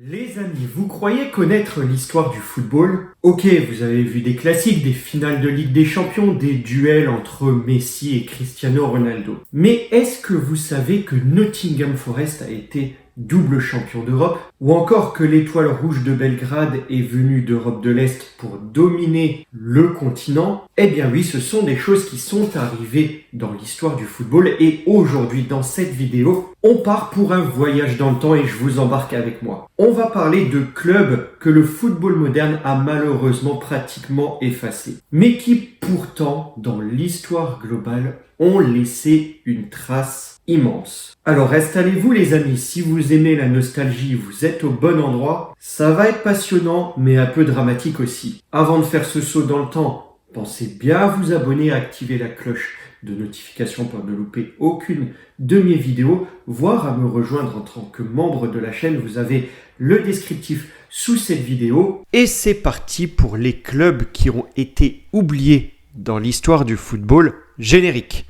Les amis, vous croyez connaître l'histoire du football? Ok, vous avez vu des classiques, des finales de Ligue des Champions, des duels entre Messi et Cristiano Ronaldo. Mais est-ce que vous savez que Nottingham Forest a été double champion d'Europe? Ou encore que l'Étoile Rouge de Belgrade est venue d'Europe de l'Est pour dominer le continent? Eh bien oui, ce sont des choses qui sont arrivées dans l'histoire du football et aujourd'hui, dans cette vidéo, on part pour un voyage dans le temps et je vous embarque avec moi. On va parler de clubs que le football moderne a malheureusement pratiquement effacés, mais qui pourtant, dans l'histoire globale, ont laissé une trace immense. Alors installez-vous les amis, si vous aimez la nostalgie, vous êtes au bon endroit. Ça va être passionnant, mais un peu dramatique aussi. Avant de faire ce saut dans le temps, pensez bien à vous abonner et à activer la cloche de notification pour ne louper aucune de mes vidéos, voire à me rejoindre en tant que membre de la chaîne. Vous avez le descriptif sous cette vidéo. Et c'est parti pour les clubs qui ont été oubliés dans l'histoire du football. Générique.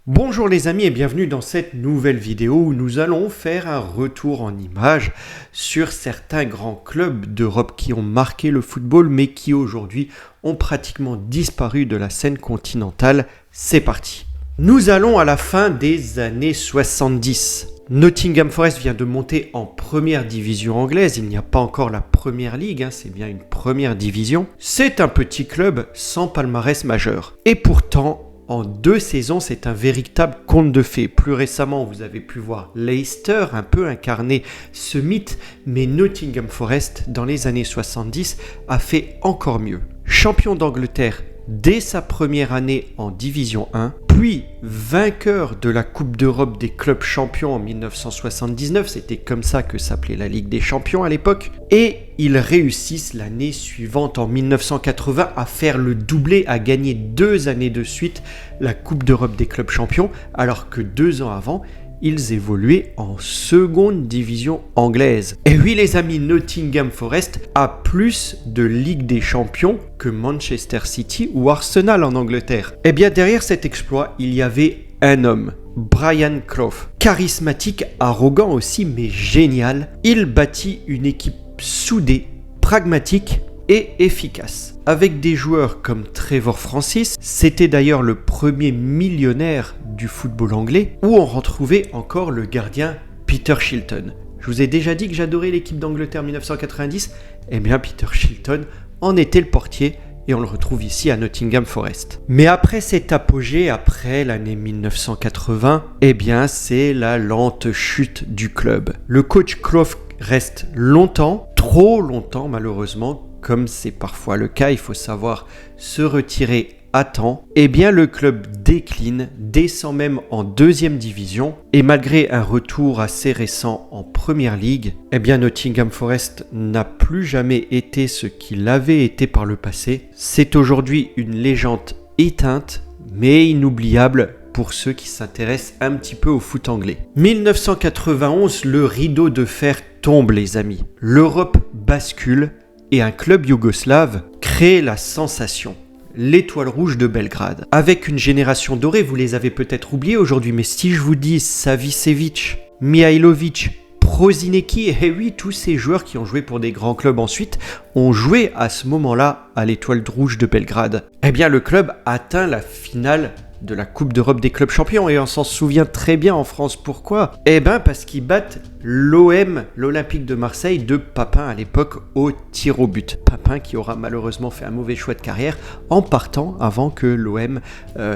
Bonjour les amis et bienvenue dans cette nouvelle vidéo où nous allons faire un retour en images sur certains grands clubs d'Europe qui ont marqué le football mais qui aujourd'hui ont pratiquement disparu de la scène continentale. C'est parti. Nous allons à la fin des années 70. Nottingham Forest vient de monter en première division anglaise. Il n'y a pas encore la première ligue, c'est bien une première division. C'est un petit club sans palmarès majeur. Et pourtant, en 2 saisons, c'est un véritable conte de fées. Plus récemment, vous avez pu voir Leicester un peu incarner ce mythe, mais Nottingham Forest, dans les années 70, a fait encore mieux. Champion d'Angleterre dès sa première année en Division 1, puis vainqueur de la Coupe d'Europe des clubs champions en 1979, c'était comme ça que s'appelait la Ligue des Champions à l'époque, et ils réussissent l'année suivante en 1980 à faire le doublé, à gagner 2 années de suite la Coupe d'Europe des clubs champions, alors que 2 ans avant, ils évoluaient en seconde division anglaise. Et oui les amis, Nottingham Forest a plus de Ligue des Champions que Manchester City ou Arsenal en Angleterre. Et bien derrière cet exploit, il y avait un homme, Brian Clough. Charismatique, arrogant aussi, mais génial. Il bâtit une équipe soudée, pragmatique et efficace. Avec des joueurs comme Trevor Francis, c'était d'ailleurs le premier millionnaire du football anglais, où on retrouvait encore le gardien Peter Shilton. Je vous ai déjà dit que j'adorais l'équipe d'Angleterre 1990, eh bien Peter Shilton en était le portier et on le retrouve ici à Nottingham Forest. Mais après cet apogée, après l'année 1980, eh bien c'est la lente chute du club. Le coach Clough reste longtemps, trop longtemps malheureusement, comme c'est parfois le cas, il faut savoir se retirer à temps. Eh bien le club décline, descend même en 2e division et malgré un retour assez récent en première ligue, eh bien Nottingham Forest n'a plus jamais été ce qu'il avait été par le passé. C'est aujourd'hui une légende éteinte mais inoubliable pour ceux qui s'intéressent un petit peu au foot anglais. 1991, le rideau de fer tombe les amis. L'Europe bascule et un club yougoslave crée la sensation. L'Étoile Rouge de Belgrade. Avec une génération dorée, vous les avez peut-être oubliés aujourd'hui, mais si je vous dis Savicevic, Mihailovic, Prosinecki, et oui, tous ces joueurs qui ont joué pour des grands clubs ensuite, ont joué à ce moment-là à l'Étoile Rouge de Belgrade. Eh bien, le club atteint la finale de la Coupe d'Europe des clubs champions et on s'en souvient très bien en France. Pourquoi ? Eh bien parce qu'ils battent l'OM, l'Olympique de Marseille de Papin à l'époque au tir au but. Papin qui aura malheureusement fait un mauvais choix de carrière en partant avant que l'OM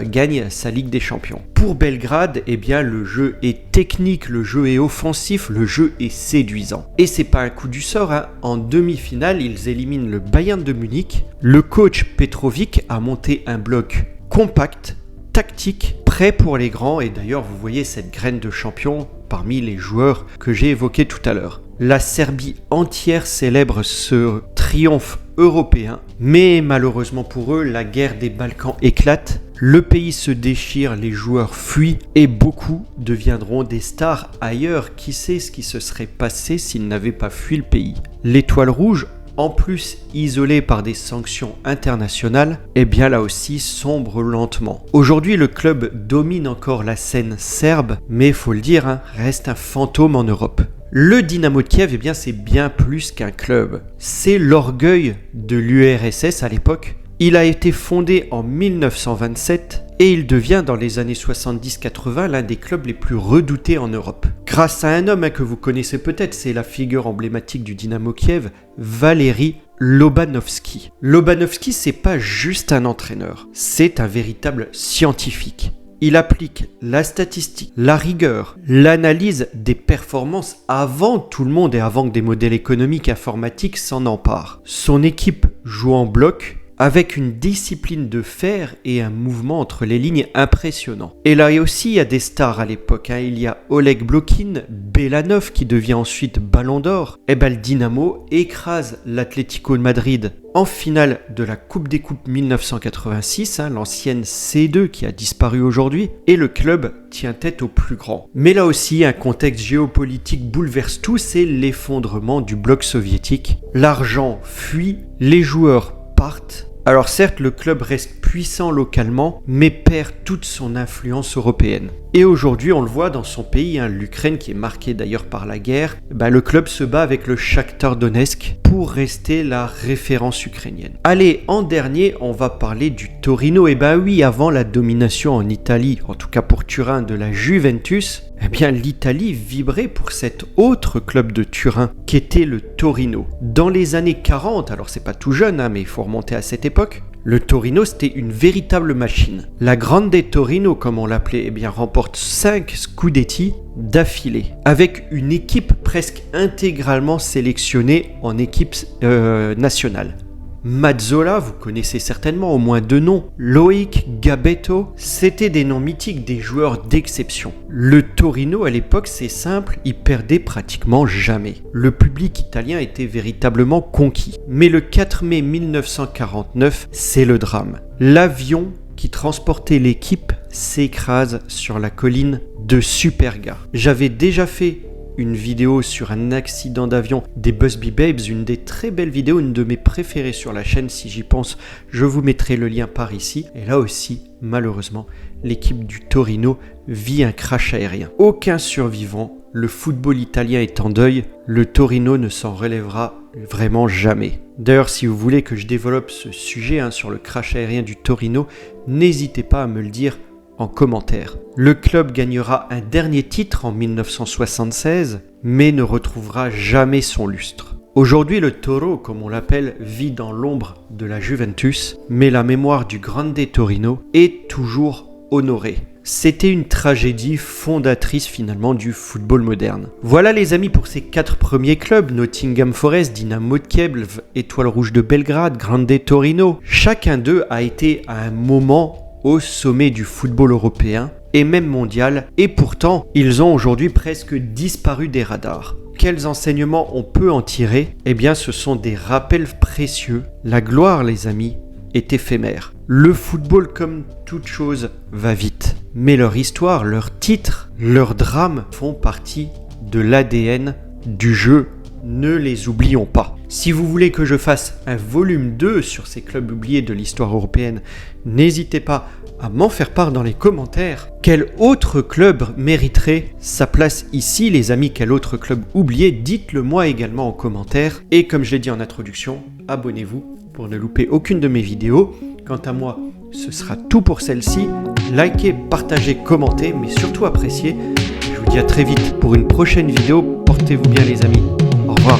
gagne sa Ligue des Champions. Pour Belgrade, eh bien le jeu est technique, le jeu est offensif, le jeu est séduisant. Et c'est pas un coup du sort, En demi-finale, ils éliminent le Bayern de Munich. Le coach Petrovic a monté un bloc compact, tactique, prêt pour les grands et d'ailleurs vous voyez cette graine de champion parmi les joueurs que j'ai évoqués tout à l'heure. La Serbie entière célèbre ce triomphe européen. Mais malheureusement pour eux, la guerre des Balkans éclate. Le pays se déchire, les joueurs fuient et beaucoup deviendront des stars ailleurs. Qui sait ce qui se serait passé s'ils n'avaient pas fui le pays? L'Étoile Rouge, en plus isolé par des sanctions internationales, eh bien là aussi sombre lentement. Aujourd'hui, le club domine encore la scène serbe, mais faut le dire, reste un fantôme en Europe. Le Dynamo de Kiev, eh bien c'est bien plus qu'un club. C'est l'orgueil de l'URSS à l'époque. Il a été fondé en 1927 et il devient dans les années 70-80 l'un des clubs les plus redoutés en Europe. Grâce à un homme que vous connaissez peut-être, c'est la figure emblématique du Dynamo Kiev, Valeri Lobanovski. Lobanovski, c'est pas juste un entraîneur, c'est un véritable scientifique. Il applique la statistique, la rigueur, l'analyse des performances avant tout le monde et avant que des modèles économiques informatiques s'en emparent. Son équipe joue en bloc, avec une discipline de fer et un mouvement entre les lignes impressionnant. Et là aussi, il y a des stars à l'époque. Il y a Oleg Blokin, Belanov qui devient ensuite Ballon d'Or. Et le Dynamo écrase l'Atlético de Madrid en finale de la Coupe des Coupes 1986, l'ancienne C2 qui a disparu aujourd'hui, et le club tient tête au plus grand. Mais là aussi, un contexte géopolitique bouleverse tout, c'est l'effondrement du bloc soviétique. L'argent fuit, les joueurs partent. Alors certes, le club reste puissant localement, mais perd toute son influence européenne. Et aujourd'hui, on le voit dans son pays, l'Ukraine qui est marquée d'ailleurs par la guerre, le club se bat avec le Shakhtar Donetsk pour rester la référence ukrainienne. Allez, en dernier, on va parler du Torino. Et oui, avant la domination en Italie, en tout cas pour Turin, de la Juventus, l'Italie vibrait pour cet autre club de Turin qu'était le Torino. Dans les années 40, alors c'est pas tout jeune, mais il faut remonter à cette époque, le Torino, c'était une véritable machine. La Grande Torino, comme on l'appelait, remporte 5 Scudetti d'affilée, avec une équipe presque intégralement sélectionnée en équipe nationale. Mazzola, vous connaissez certainement au moins 2 noms. Loïc, Gabetto, c'était des noms mythiques, des joueurs d'exception. Le Torino, à l'époque, c'est simple, il perdait pratiquement jamais. Le public italien était véritablement conquis. Mais le 4 mai 1949, c'est le drame. L'avion qui transportait l'équipe s'écrase sur la colline de Superga. J'avais déjà fait une vidéo sur un accident d'avion des Busby Babes, une des très belles vidéos, une de mes préférées sur la chaîne. Si j'y pense, je vous mettrai le lien par ici. Et là aussi, malheureusement, l'équipe du Torino vit un crash aérien. Aucun survivant, le football italien est en deuil, le Torino ne s'en relèvera vraiment jamais. D'ailleurs, si vous voulez que je développe ce sujet sur le crash aérien du Torino, n'hésitez pas à me le dire en commentaire. Le club gagnera un dernier titre en 1976, mais ne retrouvera jamais son lustre. Aujourd'hui, le Toro, comme on l'appelle, vit dans l'ombre de la Juventus, mais la mémoire du Grande Torino est toujours honorée. C'était une tragédie fondatrice finalement du football moderne. Voilà les amis pour ces 4 premiers clubs, Nottingham Forest, Dynamo de Kiev, Étoile Rouge de Belgrade, Grande Torino. Chacun d'eux a été à un moment au sommet du football européen et même mondial, et pourtant ils ont aujourd'hui presque disparu des radars. Quels enseignements on peut en tirer? Ce sont des rappels précieux. La gloire, les amis, est éphémère. Le football, comme toute chose, va vite. Mais leur histoire, leurs titres, leurs drames font partie de l'ADN du jeu. Ne les oublions pas. Si vous voulez que je fasse un volume 2 sur ces clubs oubliés de l'histoire européenne, n'hésitez pas à m'en faire part dans les commentaires. Quel autre club mériterait sa place ici, les amis? Quel autre club oublié? Dites-le moi également en commentaire. Et comme je l'ai dit en introduction, abonnez-vous pour ne louper aucune de mes vidéos. Quant à moi, ce sera tout pour celle-ci. Likez, partagez, commentez, mais surtout appréciez. Je vous dis à très vite pour une prochaine vidéo. Portez-vous bien les amis. Au revoir.